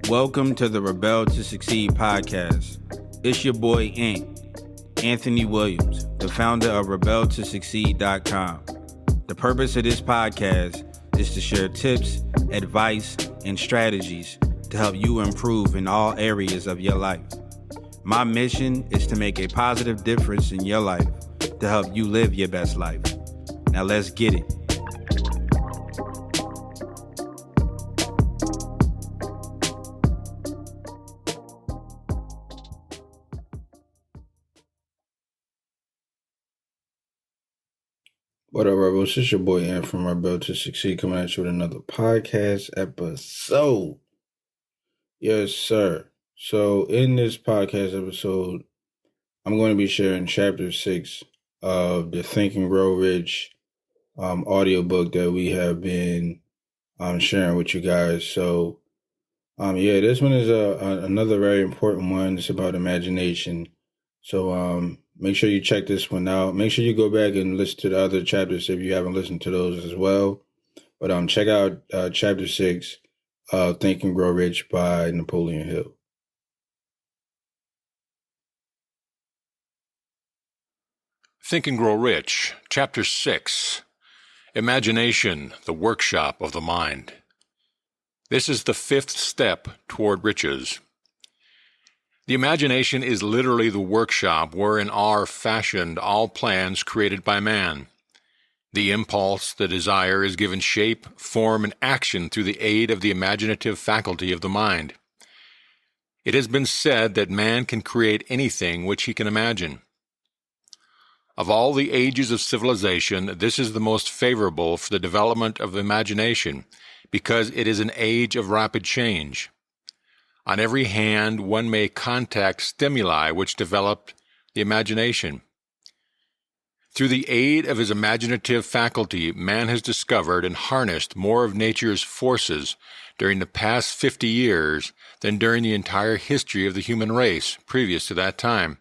Welcome to the Rebel to Succeed podcast. It's your boy Anthony Williams, the founder of rebeltosucceed.com. The purpose of this podcast is to share tips, advice, and strategies to help you improve in all areas of your life. My mission is to make a positive difference in your life to help you live your best life. Now let's get it. What up, Rebels? It's your boy Ant from Rebel to Succeed coming at you with another podcast episode. Yes, sir. So in this podcast episode, I'm going to be sharing chapter 6 of the Think and Grow Rich audiobook that we have been sharing with you guys. So this one is another very important one. It's about imagination. So make sure you check this one out. Make sure you go back and listen to the other chapters if you haven't listened to those as well. But check out chapter 6 of Think and Grow Rich by Napoleon Hill. Think and Grow Rich, Chapter 6, Imagination, the Workshop of the Mind. This is the 5th step toward riches. The imagination is literally the workshop wherein are fashioned all plans created by man. The impulse, the desire, is given shape, form, and action through the aid of the imaginative faculty of the mind. It has been said that man can create anything which he can imagine. Of all the ages of civilization, this is the most favorable for the development of imagination, because it is an age of rapid change. On every hand, one may contact stimuli which develop the imagination. Through the aid of his imaginative faculty, man has discovered and harnessed more of nature's forces during the past 50 years than during the entire history of the human race previous to that time.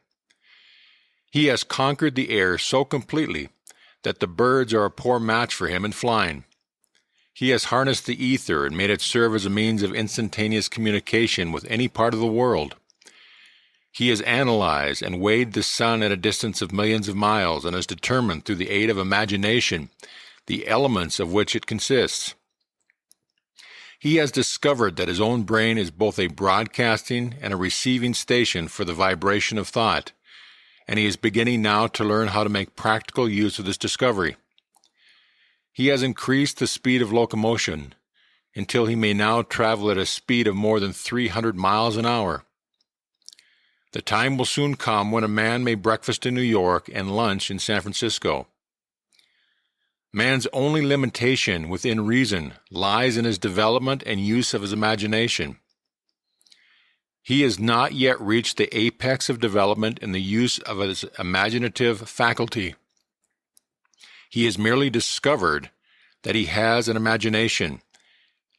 He has conquered the air so completely that the birds are a poor match for him in flying. He has harnessed the ether and made it serve as a means of instantaneous communication with any part of the world. He has analyzed and weighed the sun at a distance of millions of miles and has determined through the aid of imagination the elements of which it consists. He has discovered that his own brain is both a broadcasting and a receiving station for the vibration of thought, and he is beginning now to learn how to make practical use of this discovery. He has increased the speed of locomotion until he may now travel at a speed of more than 300 miles an hour. The time will soon come when a man may breakfast in New York and lunch in San Francisco. Man's only limitation within reason lies in his development and use of his imagination. He has not yet reached the apex of development in the use of his imaginative faculty. He has merely discovered that he has an imagination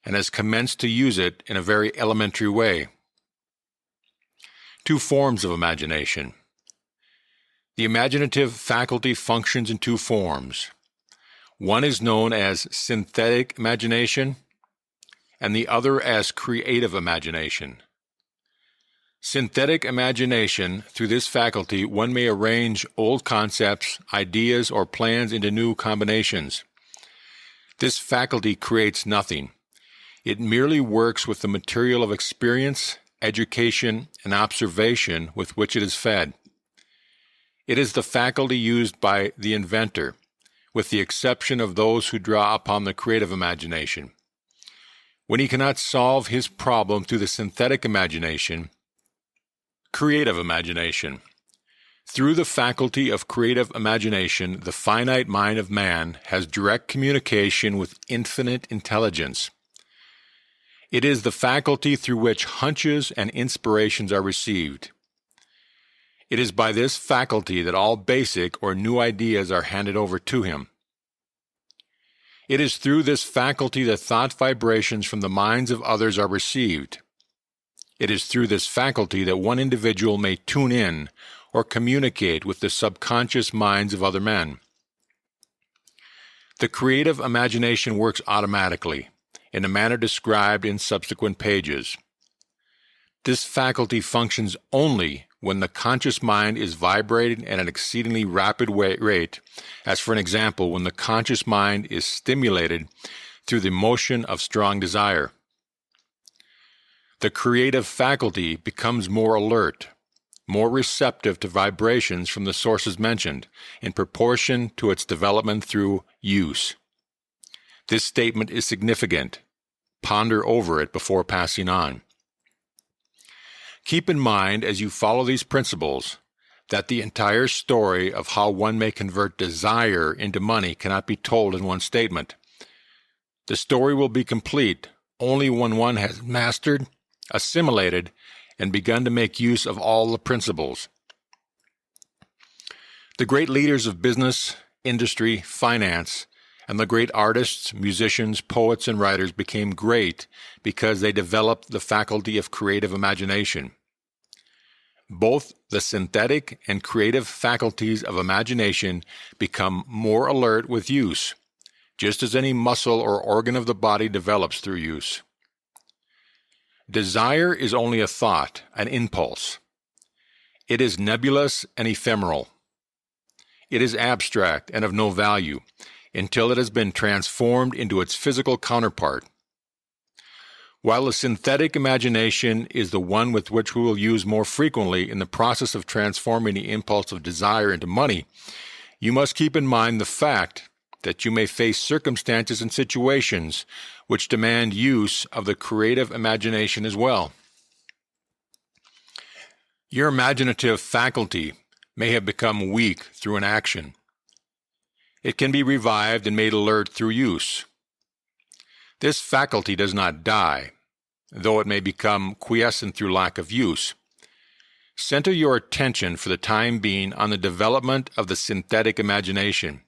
and has commenced to use it in a very elementary way. 2 forms of imagination. The imaginative faculty functions in 2 forms. One is known as synthetic imagination, and the other as creative imagination. Synthetic imagination, through this faculty, one may arrange old concepts, ideas, or plans into new combinations. This faculty creates nothing. It merely works with the material of experience, education, and observation with which it is fed. It is the faculty used by the inventor, with the exception of those who draw upon the creative imagination. When he cannot solve his problem through the synthetic imagination, creative imagination. Through the faculty of creative imagination, the finite mind of man has direct communication with infinite intelligence. It is the faculty through which hunches and inspirations are received. It is by this faculty that all basic or new ideas are handed over to him. It is through this faculty that thought vibrations from the minds of others are received. It is through this faculty that one individual may tune in or communicate with the subconscious minds of other men. The creative imagination works automatically, in a manner described in subsequent pages. This faculty functions only when the conscious mind is vibrating at an exceedingly rapid rate, as for an example, when the conscious mind is stimulated through the motion of strong desire. The creative faculty becomes more alert, more receptive to vibrations from the sources mentioned, in proportion to its development through use. This statement is significant. Ponder over it before passing on. Keep in mind, as you follow these principles, that the entire story of how one may convert desire into money cannot be told in one statement. The story will be complete only when one has mastered, assimilated, and begun to make use of all the principles. The great leaders of business, industry, finance, and the great artists, musicians, poets, and writers became great because they developed the faculty of creative imagination. Both the synthetic and creative faculties of imagination become more alert with use, just as any muscle or organ of the body develops through use. Desire is only a thought, an impulse. It is nebulous and ephemeral. It is abstract and of no value until it has been transformed into its physical counterpart. While the synthetic imagination is the one with which we will use more frequently in the process of transforming the impulse of desire into money, you must keep in mind the fact that you may face circumstances and situations which demand use of the creative imagination as well. Your imaginative faculty may have become weak through an action. It can be revived and made alert through use. This faculty does not die, though it may become quiescent through lack of use. Center your attention for the time being on the development of the synthetic imagination,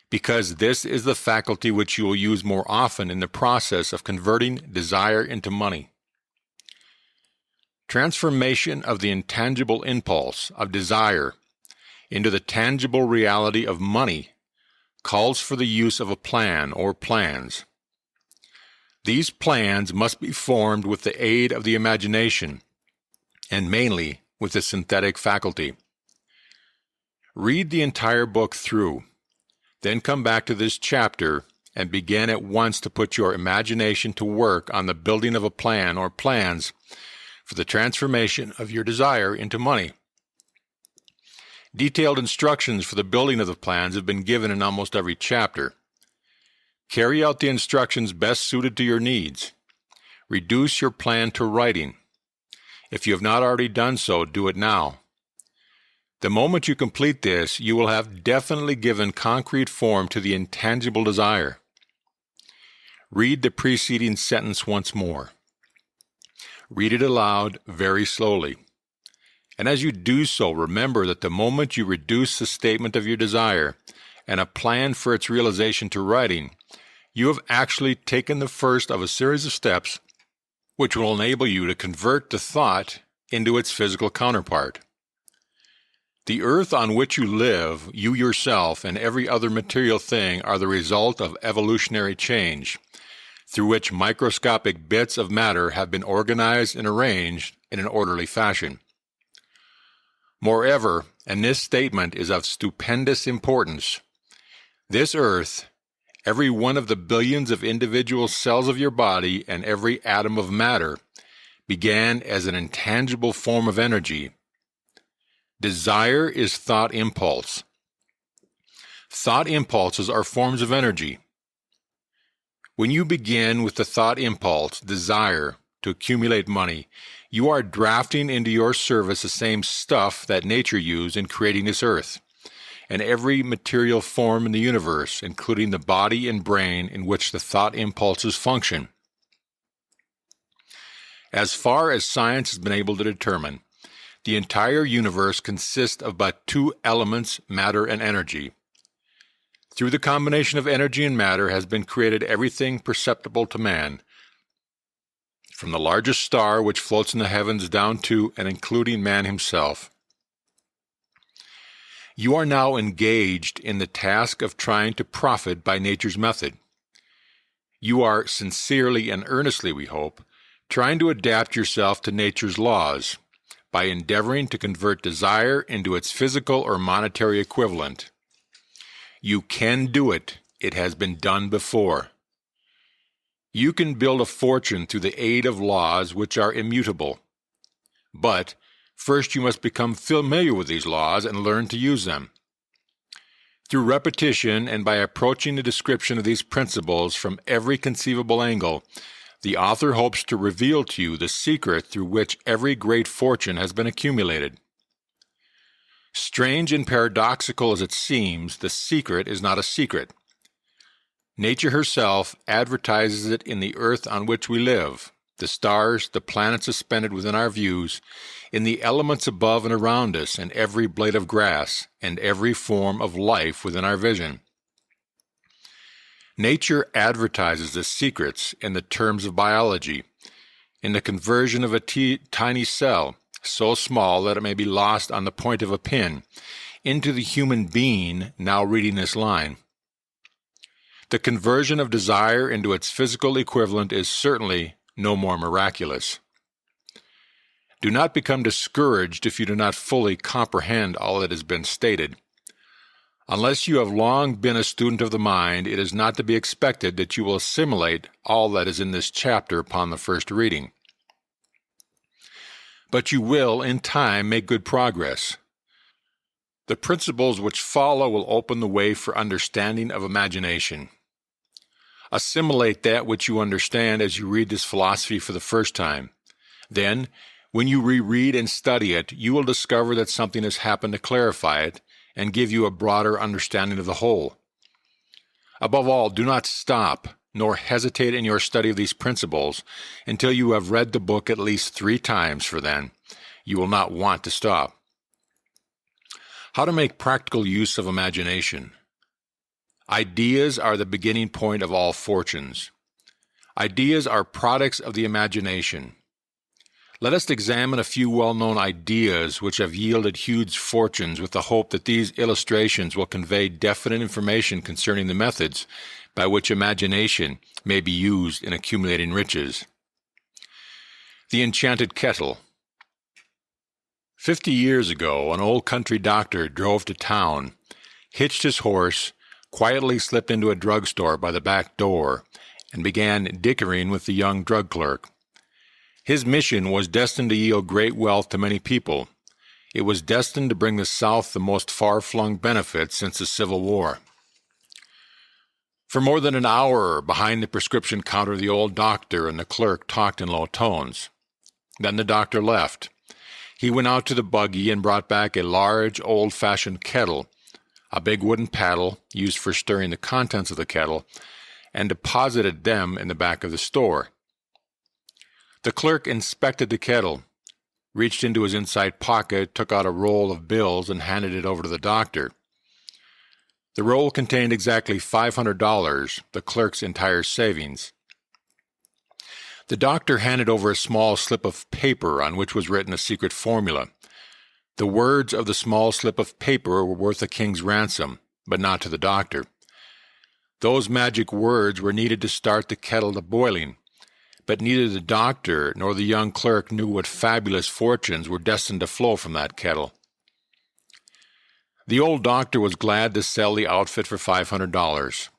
because this is the faculty which you will use more often in the process of converting desire into money. Transformation of the intangible impulse of desire into the tangible reality of money calls for the use of a plan or plans. These plans must be formed with the aid of the imagination, and mainly with the synthetic faculty. Read the entire book through, then come back to this chapter and begin at once to put your imagination to work on the building of a plan or plans for the transformation of your desire into money. Detailed instructions for the building of the plans have been given in almost every chapter. Carry out the instructions best suited to your needs. Reduce your plan to writing. If you have not already done so, do it now. The moment you complete this, you will have definitely given concrete form to the intangible desire. Read the preceding sentence once more. Read it aloud very slowly. And as you do so, remember that the moment you reduce the statement of your desire and a plan for its realization to writing, you have actually taken the first of a series of steps which will enable you to convert the thought into its physical counterpart. The earth on which you live, you yourself, and every other material thing are the result of evolutionary change, through which microscopic bits of matter have been organized and arranged in an orderly fashion. Moreover, and this statement is of stupendous importance, this earth, every one of the billions of individual cells of your body and every atom of matter, began as an intangible form of energy. Desire is thought impulse. Thought impulses are forms of energy. When you begin with the thought impulse, desire, to accumulate money, you are drafting into your service the same stuff that nature used in creating this earth, and every material form in the universe, including the body and brain in which the thought impulses function. As far as science has been able to determine, the entire universe consists of but two elements, matter and energy. Through the combination of energy and matter has been created everything perceptible to man, from the largest star which floats in the heavens down to and including man himself. You are now engaged in the task of trying to profit by nature's method. You are sincerely and earnestly, we hope, trying to adapt yourself to nature's laws by endeavoring to convert desire into its physical or monetary equivalent. You can do it. It has been done before. You can build a fortune through the aid of laws which are immutable. But first you must become familiar with these laws and learn to use them. Through repetition and by approaching the description of these principles from every conceivable angle, the author hopes to reveal to you the secret through which every great fortune has been accumulated. Strange and paradoxical as it seems, the secret is not a secret. Nature herself advertises it in the earth on which we live, the stars, the planets suspended within our views, in the elements above and around us, and every blade of grass, and every form of life within our vision. Nature advertises the secrets in the terms of biology, in the conversion of a tiny cell, so small that it may be lost on the point of a pin, into the human being now reading this line. The conversion of desire into its physical equivalent is certainly no more miraculous. Do not become discouraged if you do not fully comprehend all that has been stated. Unless you have long been a student of the mind, it is not to be expected that you will assimilate all that is in this chapter upon the first reading. But you will, in time, make good progress. The principles which follow will open the way for understanding of imagination. Assimilate that which you understand as you read this philosophy for the first time. Then, when you reread and study it, you will discover that something has happened to clarify it and give you a broader understanding of the whole. Above all, do not stop nor hesitate in your study of these principles until you have read the book at least 3 times, for then you will not want to stop. How to make practical use of imagination. Ideas are the beginning point of all fortunes. Ideas are products of the imagination. Let us examine a few well-known ideas which have yielded huge fortunes with the hope that these illustrations will convey definite information concerning the methods by which imagination may be used in accumulating riches. The Enchanted Kettle. 50 years ago, an old country doctor drove to town, hitched his horse, quietly slipped into a drugstore by the back door, and began dickering with the young drug clerk. His mission was destined to yield great wealth to many people. It was destined to bring the South the most far-flung benefits since the Civil War. For more than an hour, behind the prescription counter, the old doctor and the clerk talked in low tones. Then the doctor left. He went out to the buggy and brought back a large, old-fashioned kettle, a big wooden paddle used for stirring the contents of the kettle, and deposited them in the back of the store. The clerk inspected the kettle, reached into his inside pocket, took out a roll of bills, and handed it over to the doctor. The roll contained exactly $500, the clerk's entire savings. The doctor handed over a small slip of paper on which was written a secret formula. The words of the small slip of paper were worth a king's ransom, but not to the doctor. Those magic words were needed to start the kettle to boiling, but neither the doctor nor the young clerk knew what fabulous fortunes were destined to flow from that kettle. The old doctor was glad to sell the outfit for $500.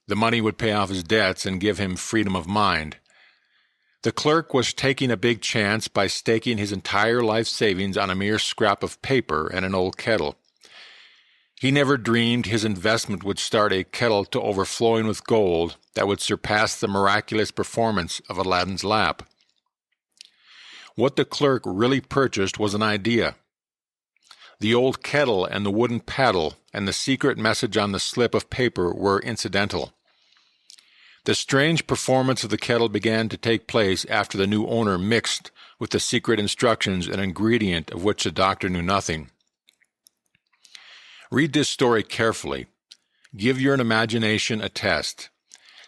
The money would pay off his debts and give him freedom of mind. The clerk was taking a big chance by staking his entire life savings on a mere scrap of paper and an old kettle. He never dreamed his investment would start a kettle to overflowing with gold that would surpass the miraculous performance of Aladdin's lamp. What the clerk really purchased was an idea. The old kettle and the wooden paddle and the secret message on the slip of paper were incidental. The strange performance of the kettle began to take place after the new owner mixed with the secret instructions an ingredient of which the doctor knew nothing. Read this story carefully. Give your imagination a test.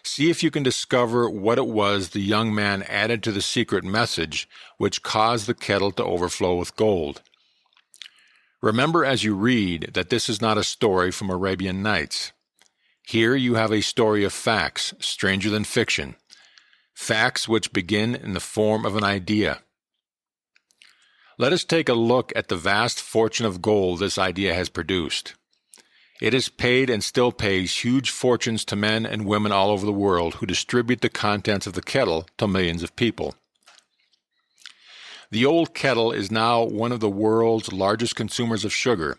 See if you can discover what it was the young man added to the secret message which caused the kettle to overflow with gold. Remember as you read that this is not a story from Arabian Nights. Here you have a story of facts, stranger than fiction. facts which begin in the form of an idea. Let us take a look at the vast fortune of gold this idea has produced. It has paid and still pays huge fortunes to men and women all over the world who distribute the contents of the kettle to millions of people. The old kettle is now one of the world's largest consumers of sugar,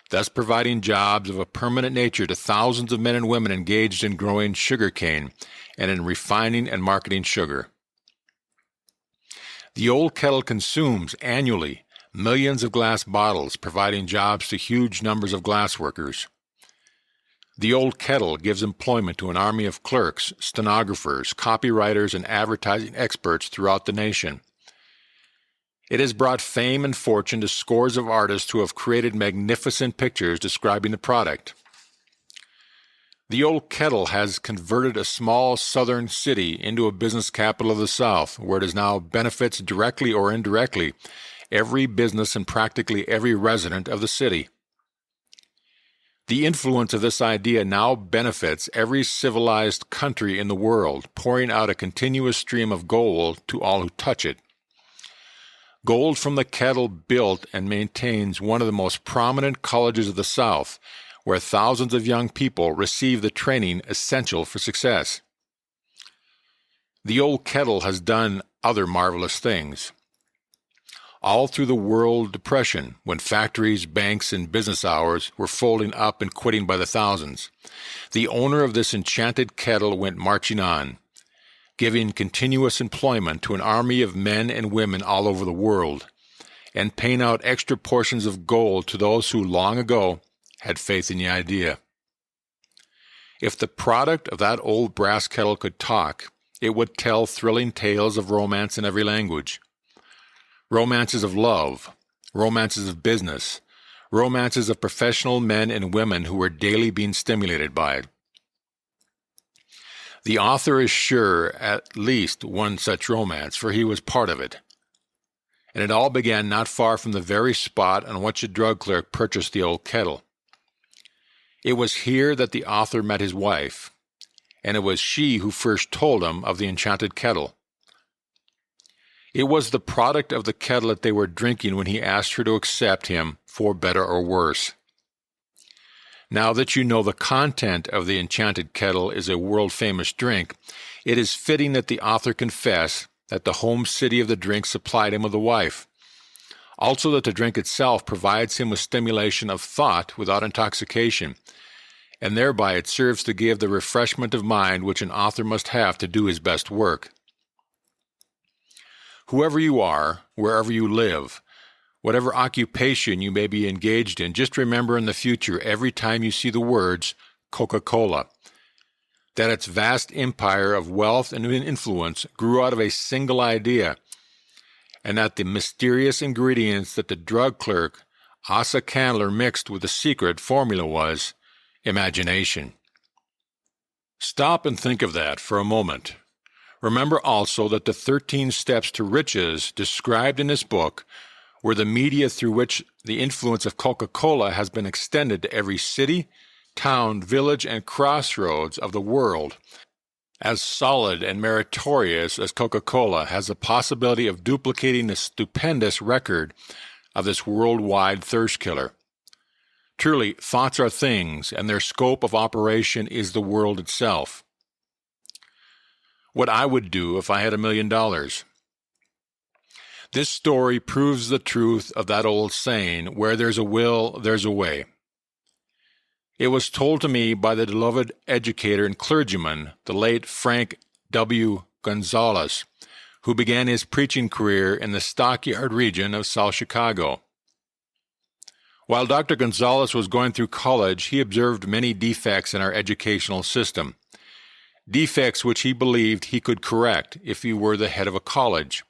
thus providing jobs of a permanent nature to thousands of men and women engaged in growing sugar cane and in refining and marketing sugar. The old kettle consumes annually millions of glass bottles, providing jobs to huge numbers of glass workers. The old kettle gives employment to an army of clerks, stenographers, copywriters, and advertising experts throughout the nation. It has brought fame and fortune to scores of artists who have created magnificent pictures describing the product. The old kettle has converted a small southern city into a business capital of the South, where it now benefits directly or indirectly every business and practically every resident of the city. The influence of this idea now benefits every civilized country in the world, pouring out a continuous stream of gold to all who touch it. Gold from the kettle built and maintains one of the most prominent colleges of the South, where thousands of young people receive the training essential for success. The old kettle has done other marvelous things. All through the World Depression, when factories, banks, and business hours were folding up and quitting by the thousands, the owner of this enchanted kettle went marching on, giving continuous employment to an army of men and women all over the world, and paying out extra portions of gold to those who long ago had faith in the idea. If the product of that old brass kettle could talk, it would tell thrilling tales of romance in every language. Romances of love, romances of business, romances of professional men and women who were daily being stimulated by it. The author is sure at least one such romance, for he was part of it. And it all began not far from the very spot on which a drug clerk purchased the old kettle. It was here that the author met his wife, and it was she who first told him of the enchanted kettle. It was the product of the kettle that they were drinking when he asked her to accept him for better or worse. Now that you know the content of the enchanted kettle is a world-famous drink, it is fitting that the author confess that the home city of the drink supplied him with a wife. Also that the drink itself provides him with stimulation of thought without intoxication, and thereby it serves to give the refreshment of mind which an author must have to do his best work. Whoever you are, wherever you live, whatever occupation you may be engaged in, just remember in the future, every time you see the words Coca-Cola, that its vast empire of wealth and influence grew out of a single idea, and that the mysterious ingredients that the drug clerk, Asa Candler, mixed with the secret formula was imagination. Stop and think of that for a moment. Remember also that the 13 steps to riches described in this book were the media through which the influence of Coca-Cola has been extended to every city, town, village, and crossroads of the world. As solid and meritorious as Coca-Cola has the possibility of duplicating the stupendous record of this worldwide thirst killer. Truly, thoughts are things, and their scope of operation is the world itself. What I would do if I had $1 million. This story proves the truth of that old saying, where there's a will, there's a way. It was told to me by the beloved educator and clergyman, the late Frank W. Gonzalez, who began his preaching career in the Stockyard region of South Chicago. While Dr. Gonzalez was going through college, he observed many defects in our educational system, defects which he believed he could correct if he were the head of a college.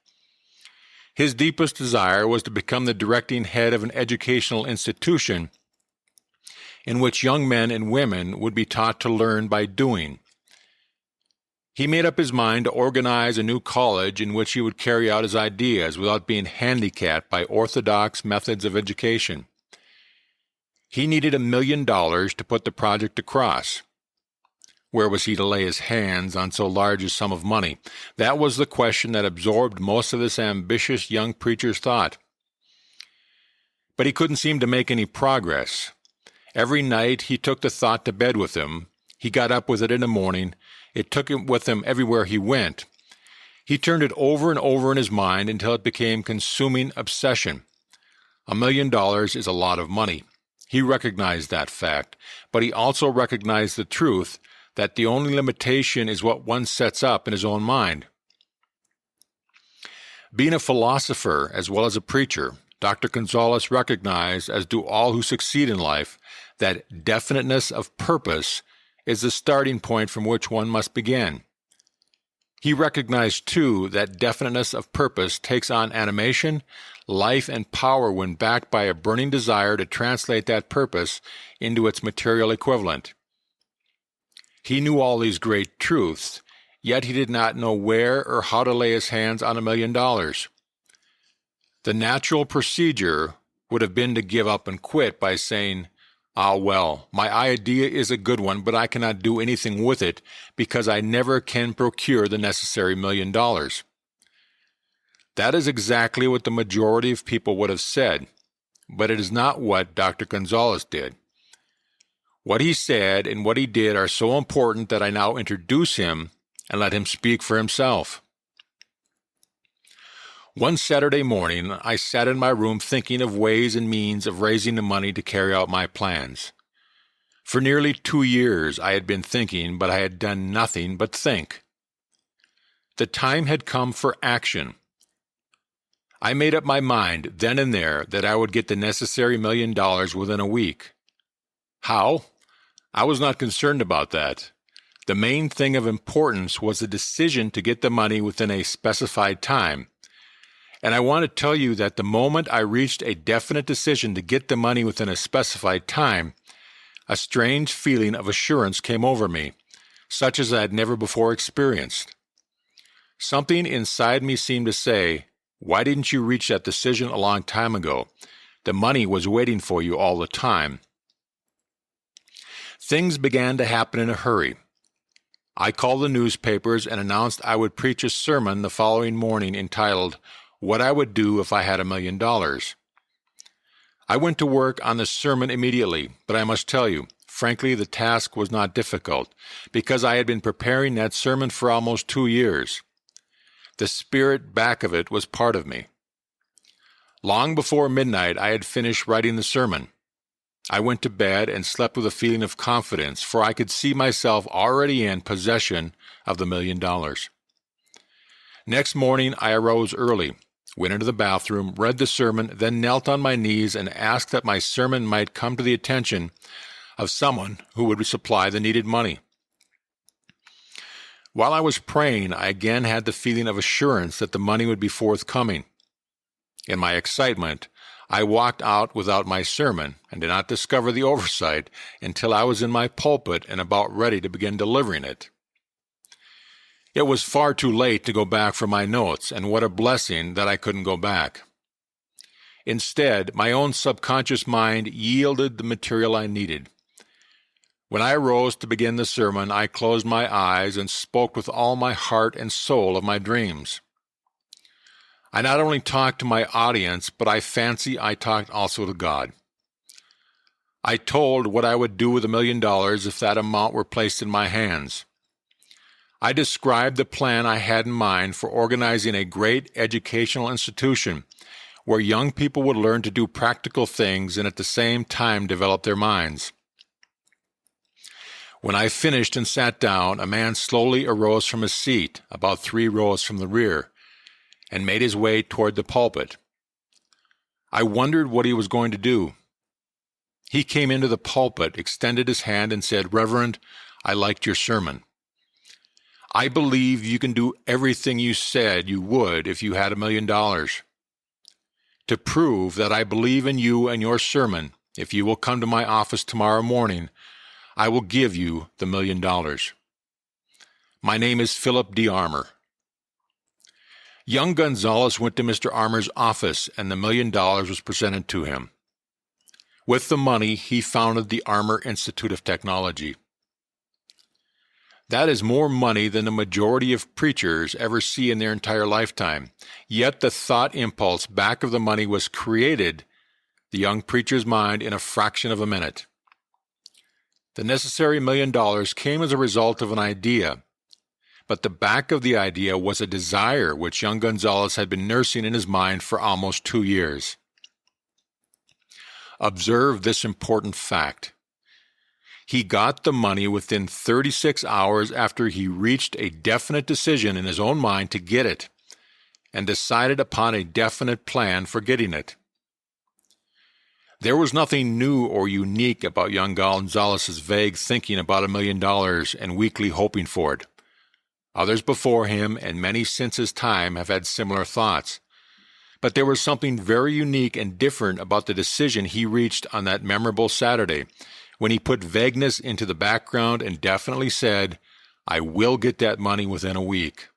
His deepest desire was to become the directing head of an educational institution in which young men and women would be taught to learn by doing. He made up his mind to organize a new college in which he would carry out his ideas without being handicapped by orthodox methods of education. He needed $1 million to put the project across. Where was he to lay his hands on so large a sum of money? That was the question that absorbed most of this ambitious young preacher's thought. But he couldn't seem to make any progress. Every night he took the thought to bed with him. He got up with it in the morning. It took him with him everywhere he went. He turned it over and over in his mind until it became consuming obsession. $1 million is a lot of money. He recognized that fact, but he also recognized the truth that the only limitation is what one sets up in his own mind. Being a philosopher as well as a preacher, Dr. Gonzalez recognized, as do all who succeed in life, that definiteness of purpose is the starting point from which one must begin. He recognized, too, that definiteness of purpose takes on animation, life, and power when backed by a burning desire to translate that purpose into its material equivalent. He knew all these great truths, yet he did not know where or how to lay his hands on $1 million. The natural procedure would have been to give up and quit by saying, well, my idea is a good one, but I cannot do anything with it because I never can procure the necessary $1 million. That is exactly what the majority of people would have said, but it is not what Dr. Gonzalez did. What he said and what he did are so important that I now introduce him and let him speak for himself. One Saturday morning, I sat in my room thinking of ways and means of raising the money to carry out my plans. For nearly 2 years I had been thinking, but I had done nothing but think. The time had come for action. I made up my mind then and there that I would get the necessary $1 million within a week. How? I was not concerned about that. The main thing of importance was the decision to get the money within a specified time. And I want to tell you that the moment I reached a definite decision to get the money within a specified time, a strange feeling of assurance came over me, such as I had never before experienced. Something inside me seemed to say, "Why didn't you reach that decision a long time ago? The money was waiting for you all the time." Things began to happen in a hurry. I called the newspapers and announced I would preach a sermon the following morning entitled, "What I Would Do If I Had $1 Million." I went to work on the sermon immediately, but I must tell you, frankly, the task was not difficult, because I had been preparing that sermon for almost 2 years. The spirit back of it was part of me. Long before midnight, I had finished writing the sermon. I went to bed and slept with a feeling of confidence, for I could see myself already in possession of the $1 million. Next morning, I arose early, went into the bathroom, read the sermon, then knelt on my knees and asked that my sermon might come to the attention of someone who would supply the needed money. While I was praying, I again had the feeling of assurance that the money would be forthcoming. In my excitement, I walked out without my sermon and did not discover the oversight until I was in my pulpit and about ready to begin delivering it. It was far too late to go back for my notes, and what a blessing that I couldn't go back. Instead, my own subconscious mind yielded the material I needed. When I arose to begin the sermon, I closed my eyes and spoke with all my heart and soul of my dreams. I not only talked to my audience, but I fancy I talked also to God. I told what I would do with $1 million if that amount were placed in my hands. I described the plan I had in mind for organizing a great educational institution where young people would learn to do practical things and at the same time develop their minds. When I finished and sat down, a man slowly arose from his seat, about 3 rows from the rear, and made his way toward the pulpit. I wondered what he was going to do. He came into the pulpit, extended his hand, and said, "Reverend, I liked your sermon. I believe you can do everything you said you would if you had $1 million. To prove that I believe in you and your sermon, if you will come to my office tomorrow morning, I will give you the $1 million. My name is Philip D. Armour." Young Gonzalez went to Mr. Armour's office, and the $1 million was presented to him. With the money, he founded the Armour Institute of Technology. That is more money than the majority of preachers ever see in their entire lifetime. Yet the thought impulse back of the money was created the young preacher's mind in a fraction of a minute. The necessary $1 million came as a result of an idea, but the back of the idea was a desire which young Gonzalez had been nursing in his mind for almost 2 years. Observe this important fact. He got the money within 36 hours after he reached a definite decision in his own mind to get it, and decided upon a definite plan for getting it. There was nothing new or unique about young Gonzalez's vague thinking about $1 million and weakly hoping for it. Others before him and many since his time have had similar thoughts. But there was something very unique and different about the decision he reached on that memorable Saturday, when he put vagueness into the background and definitely said, "I will get that money within a week."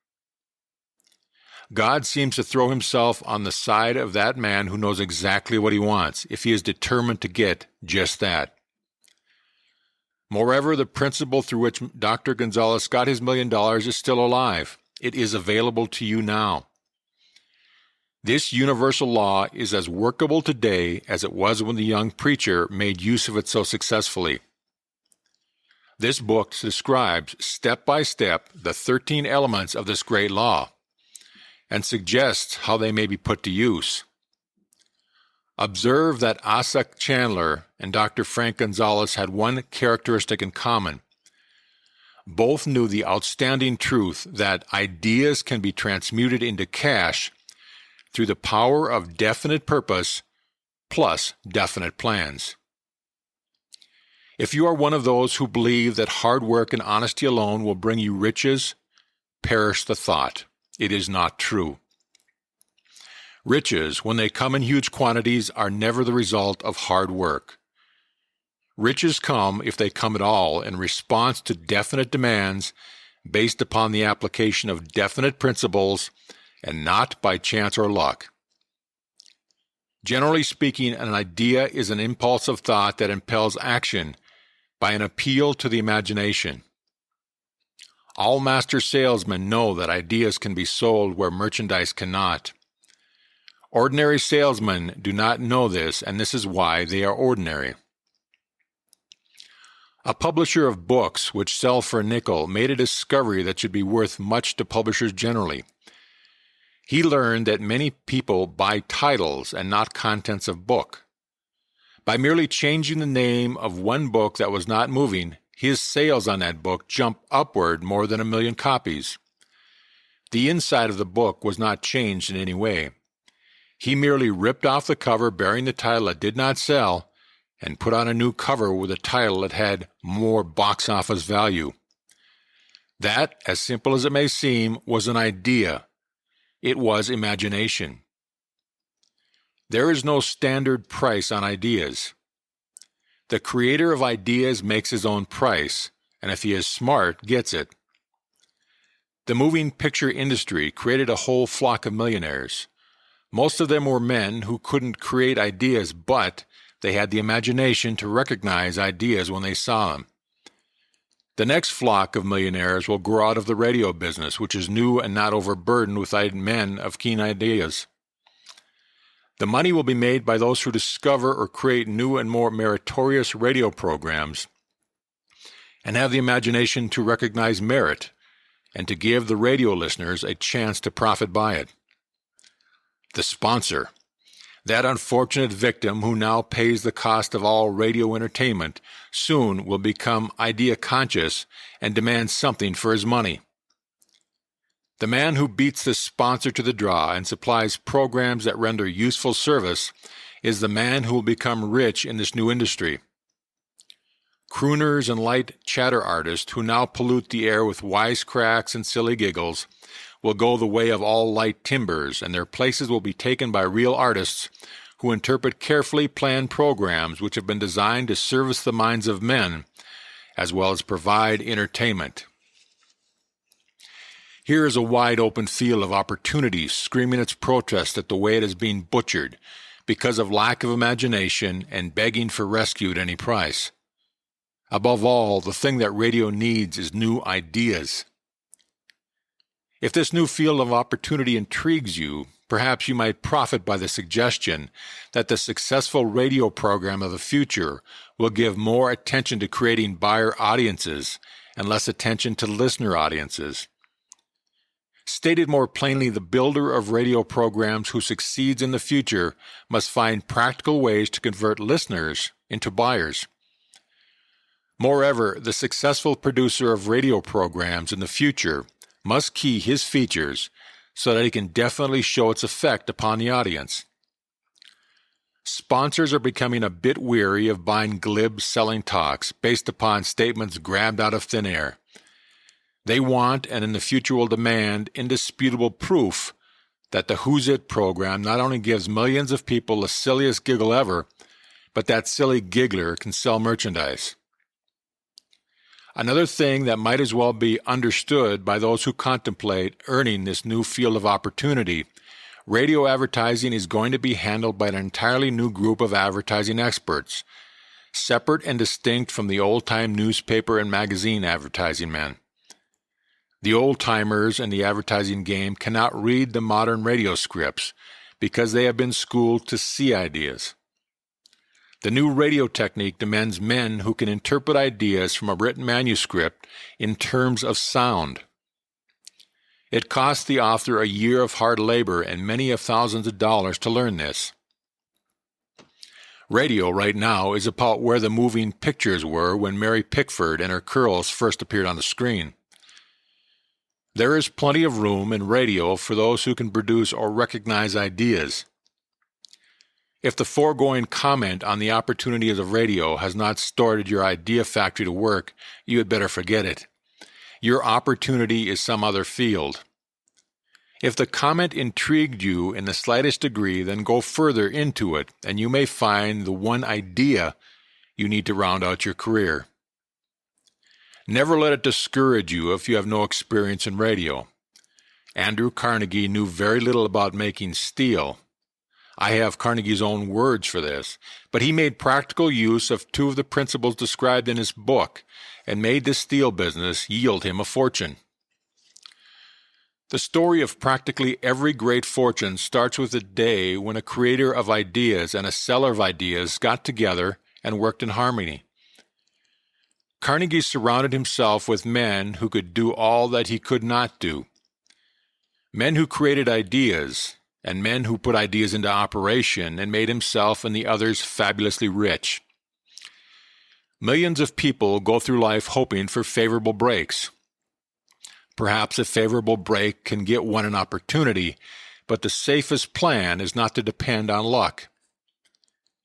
God seems to throw himself on the side of that man who knows exactly what he wants, if he is determined to get just that. Moreover, the principle through which Dr. Gonzalez got his $1 million is still alive. It is available to you now. This universal law is as workable today as it was when the young preacher made use of it so successfully. This book describes step by step the 13 elements of this great law and suggests how they may be put to use. Observe that Asa Chandler and Dr. Frank Gonzalez had one characteristic in common. Both knew the outstanding truth that ideas can be transmuted into cash through the power of definite purpose plus definite plans. If you are one of those who believe that hard work and honesty alone will bring you riches, perish the thought. It is not true. Riches, when they come in huge quantities, are never the result of hard work. Riches come, if they come at all, in response to definite demands based upon the application of definite principles and not by chance or luck. Generally speaking, an idea is an impulse of thought that impels action by an appeal to the imagination. All master salesmen know that ideas can be sold where merchandise cannot. Ordinary salesmen do not know this, and this is why they are ordinary. A publisher of books which sell for a nickel made a discovery that should be worth much to publishers generally. He learned that many people buy titles and not contents of book. By merely changing the name of one book that was not moving, his sales on that book jumped upward more than 1 million copies. The inside of the book was not changed in any way. He merely ripped off the cover bearing the title that did not sell and put on a new cover with a title that had more box office value. That, as simple as it may seem, was an idea. It was imagination. There is no standard price on ideas. The creator of ideas makes his own price, and if he is smart, gets it. The moving picture industry created a whole flock of millionaires. Most of them were men who couldn't create ideas, but they had the imagination to recognize ideas when they saw them. The next flock of millionaires will grow out of the radio business, which is new and not overburdened with men of keen ideas. The money will be made by those who discover or create new and more meritorious radio programs and have the imagination to recognize merit and to give the radio listeners a chance to profit by it. The sponsor, that unfortunate victim who now pays the cost of all radio entertainment, soon will become idea conscious and demand something for his money. The man who beats the sponsor to the draw and supplies programs that render useful service is the man who will become rich in this new industry. Crooners and light chatter artists who now pollute the air with wisecracks and silly giggles will go the way of all light timbers, and their places will be taken by real artists who interpret carefully planned programs which have been designed to service the minds of men as well as provide entertainment. Here is a wide-open field of opportunity screaming its protest at the way it is being butchered because of lack of imagination and begging for rescue at any price. Above all, the thing that radio needs is new ideas. If this new field of opportunity intrigues you, perhaps you might profit by the suggestion that the successful radio program of the future will give more attention to creating buyer audiences and less attention to listener audiences. Stated more plainly, the builder of radio programs who succeeds in the future must find practical ways to convert listeners into buyers. Moreover, the successful producer of radio programs in the future must key his features so that he can definitely show its effect upon the audience. Sponsors are becoming a bit weary of buying glib selling talks based upon statements grabbed out of thin air. They want, and in the future will demand, indisputable proof that the Who's It program not only gives millions of people the silliest giggle ever, but that silly giggler can sell merchandise. Another thing that might as well be understood by those who contemplate earning this new field of opportunity: radio advertising is going to be handled by an entirely new group of advertising experts, separate and distinct from the old-time newspaper and magazine advertising men. The old-timers in the advertising game cannot read the modern radio scripts because they have been schooled to see ideas. The new radio technique demands men who can interpret ideas from a written manuscript in terms of sound. It costs the author a year of hard labor and many of thousands of dollars to learn this. Radio right now is about where the moving pictures were when Mary Pickford and her curls first appeared on the screen. There is plenty of room in radio for those who can produce or recognize ideas. If the foregoing comment on the opportunities of radio has not started your idea factory to work, you had better forget it. Your opportunity is some other field. If the comment intrigued you in the slightest degree, then go further into it, and you may find the one idea you need to round out your career. Never let it discourage you if you have no experience in radio. Andrew Carnegie knew very little about making steel. I have Carnegie's own words for this, but he made practical use of two of the principles described in his book and made the steel business yield him a fortune. The story of practically every great fortune starts with a day when a creator of ideas and a seller of ideas got together and worked in harmony. Carnegie surrounded himself with men who could do all that he could not do. Men who created ideas, and men who put ideas into operation and made himself and the others fabulously rich. Millions of people go through life hoping for favorable breaks. Perhaps a favorable break can get one an opportunity, but the safest plan is not to depend on luck.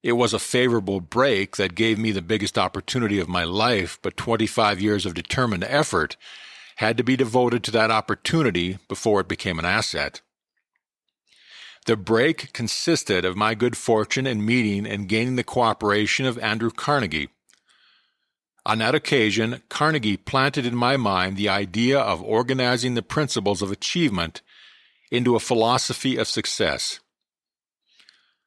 It was a favorable break that gave me the biggest opportunity of my life, but 25 years of determined effort had to be devoted to that opportunity before it became an asset. The break consisted of my good fortune in meeting and gaining the cooperation of Andrew Carnegie. On that occasion, Carnegie planted in my mind the idea of organizing the principles of achievement into a philosophy of success.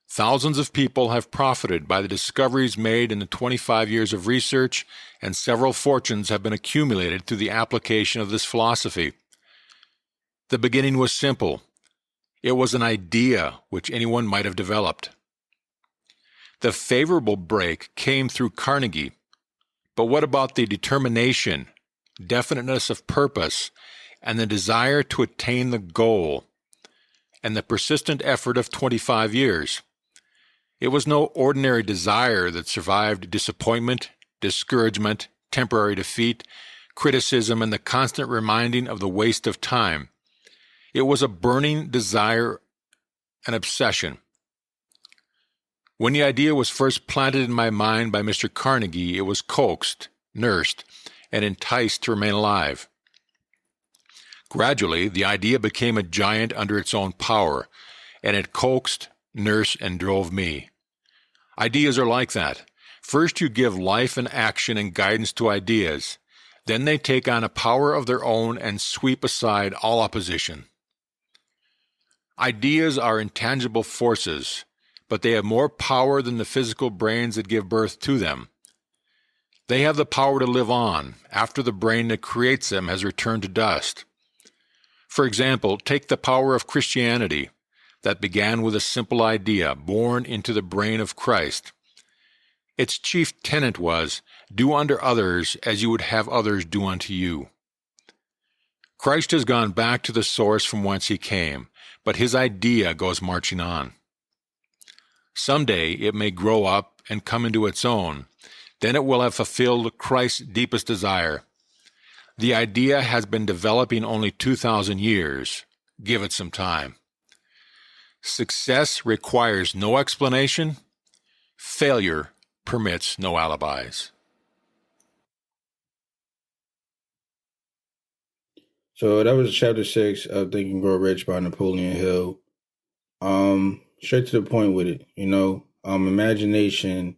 Thousands of people have profited by the discoveries made in the 25 years of research, and several fortunes have been accumulated through the application of this philosophy. The beginning was simple. It was an idea which anyone might have developed. The favorable break came through Carnegie, but what about the determination, definiteness of purpose, and the desire to attain the goal, and the persistent effort of 25 years? It was no ordinary desire that survived disappointment, discouragement, temporary defeat, criticism, and the constant reminding of the waste of time. It was a burning desire, an obsession. When the idea was first planted in my mind by Mr. Carnegie, it was coaxed, nursed, and enticed to remain alive. Gradually, the idea became a giant under its own power, and it coaxed, nursed, and drove me. Ideas are like that. First you give life and action and guidance to ideas. Then they take on a power of their own and sweep aside all opposition. Ideas are intangible forces, but they have more power than the physical brains that give birth to them. They have the power to live on after the brain that creates them has returned to dust. For example, take the power of Christianity that began with a simple idea born into the brain of Christ. Its chief tenet was, do unto others as you would have others do unto you. Christ has gone back to the source from whence he came, but his idea goes marching on. Someday it may grow up and come into its own. Then it will have fulfilled Christ's deepest desire. The idea has been developing only 2,000 years. Give it some time. Success requires no explanation. Failure permits no alibis. So that was chapter 6 of Think and Grow Rich by Napoleon Hill. Straight to the point with it, imagination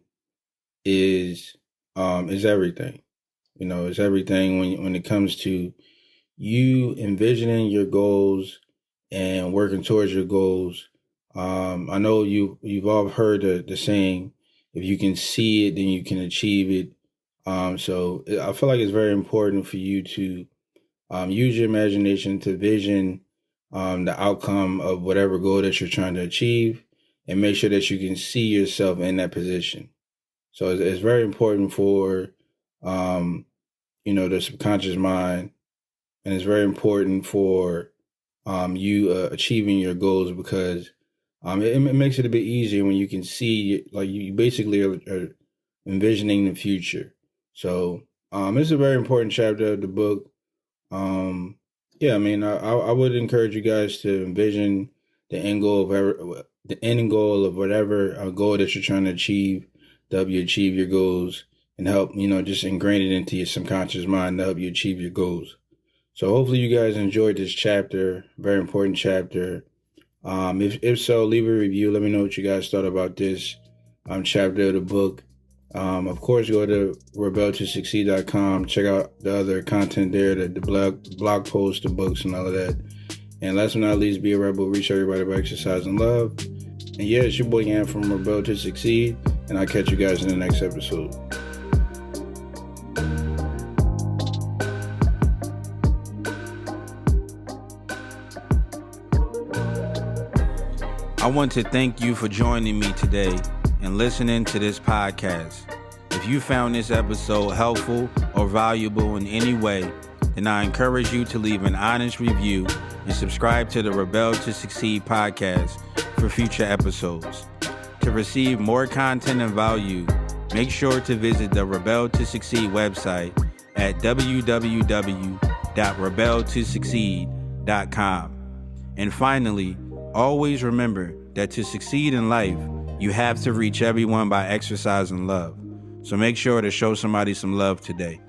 is everything. It's everything when it comes to you envisioning your goals and working towards your goals. I know you've all heard the saying, if you can see it, then you can achieve it. So I feel like it's very important for you to use your imagination to vision the outcome of whatever goal that you're trying to achieve, and make sure that you can see yourself in that position. So it's very important for, the subconscious mind, and it's very important for you achieving your goals, because it makes it a bit easier when you can see, like, you basically are envisioning the future. So it's a very important chapter of the book. I would encourage you guys to envision the end goal of whatever goal that you're trying to achieve, to help you achieve your goals, and help, just ingrain it into your subconscious mind to help you achieve your goals. So hopefully you guys enjoyed this chapter, very important chapter. If so, leave a review. Let me know what you guys thought about this chapter of the book. Of course, go to rebeltosucceed.com. Check out the other content there, the blog posts, the books, and all of that. And last but not least, be a rebel. Reach everybody by exercising love. And yeah, it's your boy Yan from Rebel to Succeed. And I'll catch you guys in the next episode. I want to thank you for joining me today and listening to this podcast. If you found this episode helpful or valuable in any way, then I encourage you to leave an honest review and subscribe to the Rebel to Succeed podcast for future episodes. To receive more content and value, make sure to visit the Rebel to Succeed website at www.rebeltosucceed.com. And finally, always remember that to succeed in life, you have to reach everyone by exercising love. So make sure to show somebody some love today.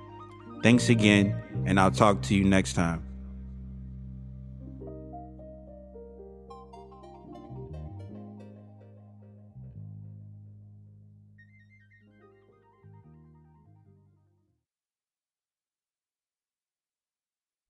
Thanks again, and I'll talk to you next time.